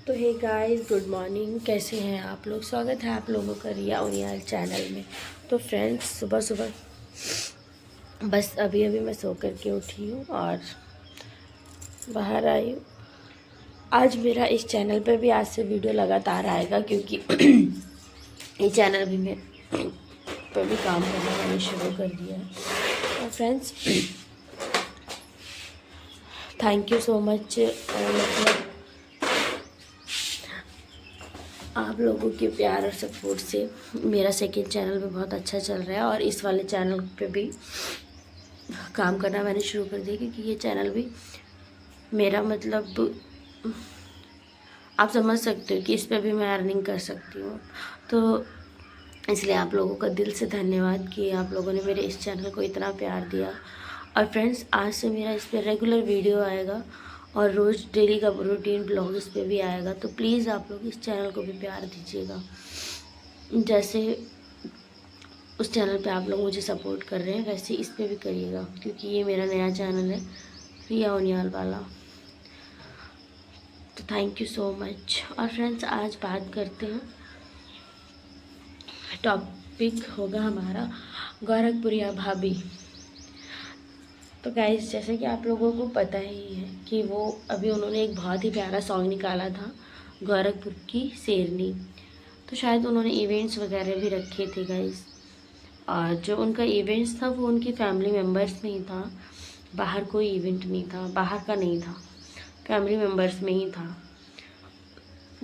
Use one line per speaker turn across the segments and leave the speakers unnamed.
तो hey guys, good morning. कैसे हैं आप लोग? स्वागत है आप लोगों का रिया उनियाल चैनल में। तो फ्रेंड्स, सुबह सुबह बस अभी अभी मैं सो कर के उठी हूँ और बाहर आई हूँ। आज मेरा इस चैनल पे भी आज से वीडियो लगातार आएगा, क्योंकि ये चैनल भी मैं पे भी काम करना मैंने शुरू कर दिया है। और friends, thank you so much. मतलब आप लोगों के प्यार और सपोर्ट से मेरा सेकंड चैनल भी बहुत अच्छा चल रहा है, और इस वाले चैनल पे भी काम करना मैंने शुरू कर दिया, क्योंकि ये चैनल भी मेरा मतलब आप समझ सकते हो कि इस पे भी मैं अर्निंग कर सकती हूँ। तो इसलिए आप लोगों का दिल से धन्यवाद कि आप लोगों ने मेरे इस चैनल को इतना प्यार दिया। और फ्रेंड्स, आज से मेरा इस पर रेगुलर वीडियो आएगा और रोज़ डेली का रूटीन ब्लॉग इस पर भी आएगा। तो प्लीज़ आप लोग इस चैनल को भी प्यार दीजिएगा, जैसे उस चैनल पे आप लोग मुझे सपोर्ट कर रहे हैं वैसे इस पे भी करिएगा, क्योंकि ये मेरा नया चैनल है, रिया उनियाल वाला। तो थैंक यू सो मच। और फ्रेंड्स, आज बात करते हैं, टॉपिक होगा हमारा गोरखपुरिया भाभी। तो गाइस, जैसे कि आप लोगों को पता ही है कि वो अभी उन्होंने एक बहुत ही प्यारा सॉन्ग निकाला था, गोरखपुर की शेरनी। तो शायद उन्होंने इवेंट्स वगैरह भी रखे थे गाइस, और जो उनका इवेंट्स था वो उनकी फैमिली मेम्बर्स में ही था, बाहर कोई इवेंट नहीं था, बाहर का नहीं था, फैमिली मेम्बर्स में ही था।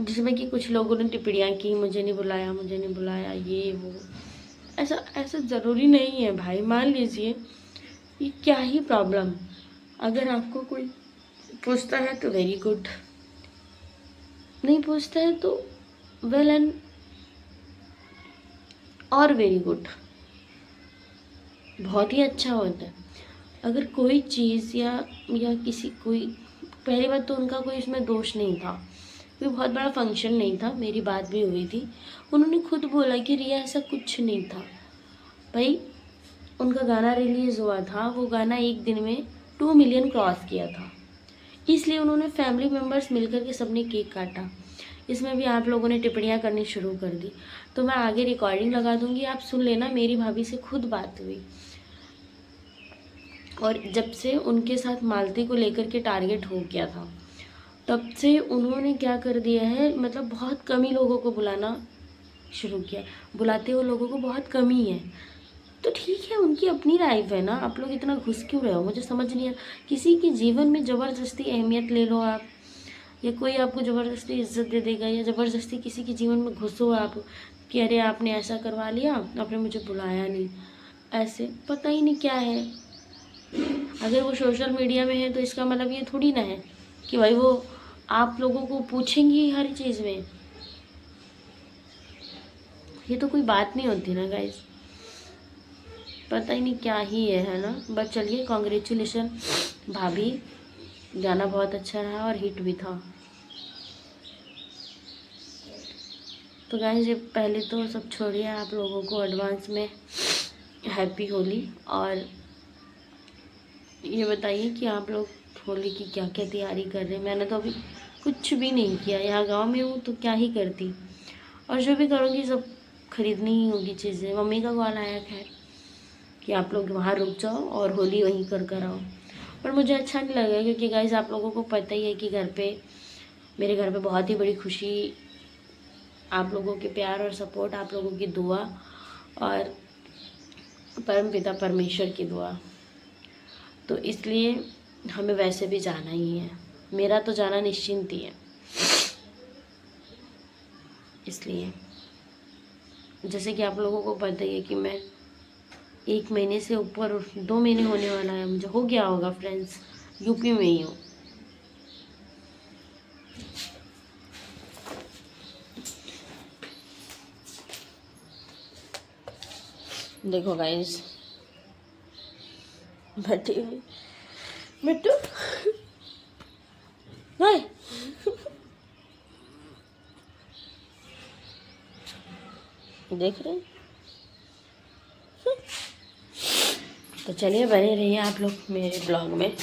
जिसमें कि कुछ लोगों ने टिप्पणियाँ की, मुझे नहीं बुलाया, मुझे नहीं बुलाया, ये वो। ऐसा ऐसा ज़रूरी नहीं है भाई। मान लीजिए ये क्या ही प्रॉब्लम, अगर आपको कोई पूछता है तो वेरी गुड, नहीं पूछता है तो वेल एंड और वेरी गुड, बहुत ही अच्छा होता है। अगर कोई चीज़ या किसी कोई, पहली बात तो उनका कोई इसमें दोष नहीं था, कोई बहुत बड़ा फंक्शन नहीं था, मेरी बात भी हुई थी, उन्होंने खुद बोला कि रिया ऐसा कुछ नहीं था भाई। उनका गाना रिलीज़ हुआ था, वो गाना एक दिन में 2 मिलियन क्रॉस किया था, इसलिए उन्होंने फैमिली मेम्बर्स मिलकर के सबने केक काटा। इसमें भी आप लोगों ने टिप्पणियाँ करनी शुरू कर दी, तो मैं आगे रिकॉर्डिंग लगा दूंगी, आप सुन लेना। मेरी भाभी से खुद बात हुई, और जब से उनके साथ मालती को लेकर के टारगेट हो गया था, तब से उन्होंने क्या कर दिया है, मतलब बहुत कम ही लोगों को बुलाना शुरू किया। बुलाते हुए लोगों को बहुत कमी है। तो ठीक है, उनकी अपनी लाइफ है ना, आप लोग इतना घुस क्यों रहे हो? मुझे समझ नहीं है। किसी के जीवन में ज़बरदस्ती अहमियत ले लो आप, या कोई आपको ज़बरदस्ती इज्जत दे देगा, या ज़बरदस्ती किसी के जीवन में घुसो आप कि अरे आपने ऐसा करवा लिया, आपने मुझे बुलाया नहीं। ऐसे पता ही नहीं क्या है। अगर वो सोशल मीडिया में है तो इसका मतलब ये थोड़ी ना है कि भाई वो आप लोगों को पूछेंगी हर चीज़ में। ये तो कोई बात नहीं होती ना गाइस। पता ही नहीं क्या ही है ना। बस चलिए, कॉन्ग्रेचुलेशन भाभी, गाना बहुत अच्छा रहा और हिट भी था। तो गाइस, ये पहले तो सब छोड़िए, आप लोगों को एडवांस में हैप्पी होली। और ये बताइए कि आप लोग होली की क्या क्या तैयारी कर रहे हैं? मैंने तो अभी कुछ भी नहीं किया, यहाँ गांव में हूँ तो क्या ही करती, और जो भी करूँगी सब खरीदनी ही होगी चीज़ें। मम्मी का कॉल आया खैर कि आप लोग वहाँ रुक जाओ और होली वहीं कर आओ, पर मुझे अच्छा नहीं लगा, क्योंकि गाइस आप लोगों को पता ही है कि मेरे घर पे बहुत ही बड़ी खुशी, आप लोगों के प्यार और सपोर्ट, आप लोगों की दुआ और परम पिता परमेश्वर की दुआ। तो इसलिए हमें वैसे भी जाना ही है, मेरा तो जाना निश्चिंत ही है। इसलिए जैसे कि आप लोगों को पता ही है कि मैं 1 महीने से ऊपर, 2 महीने होने वाला है, मुझे हो गया होगा फ्रेंड्स, यूपी में ही हूँ। देखो गाइस, बैठी हुई मिट्टू नहीं देख रहे हैं। तो चलिए, बने रहिए आप लोग मेरे ब्लॉग में।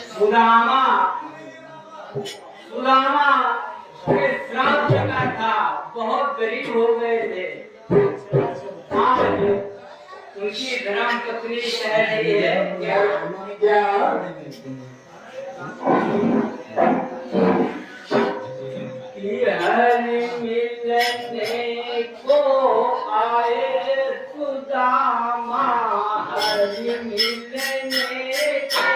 सुदामा सुदामा के श्राप लगा था, बहुत गरीब हो गए थे। आज उनकी धर्म पत्नी कह रही है क्या कि हर मिलने को आए सुदामा, हर मिलने को